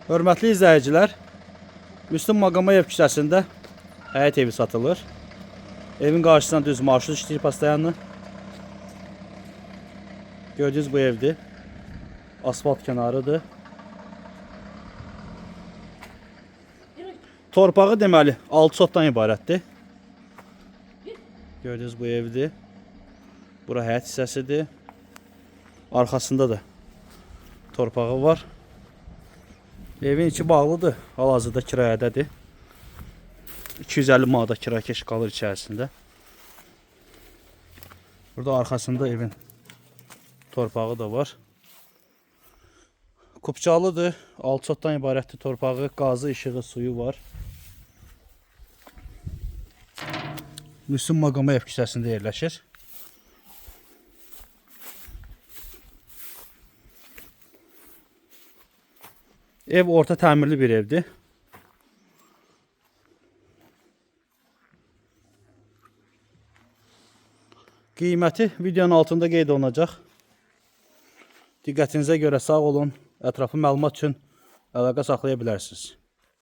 Hörmətli izləyicilər, Müslüm Maqomayev küçəsində həyət evi satılır. Evin qarşısından düz marşrut işləyir pastayanlı. Gördüyünüz bu evdir. Asfalt kənarıdır. Torpağı deməli 6 sotdan ibarətdir. Gördüyünüz bu evdir. Bura həyət hissəsidir. Arxasında da torpağı var. Evin içi bağlıdır. Hal-hazırda kirayədədir. 250 manata kirakeş qalır içərisində. Burada arxasında evin torpağı da var. Kupçalıdır. 6 sotdan ibarətdir torpağı. Qazı, işığı, suyu var. Müslüm Maqomayev küçəsində yerləşir. Ev orta təmirli bir evdir. Qiyməti videonun altında qeyd olunacaq. Diqqətinizə görə sağ olun. Ətraflı məlumat üçün əlaqə saxlaya bilərsiniz.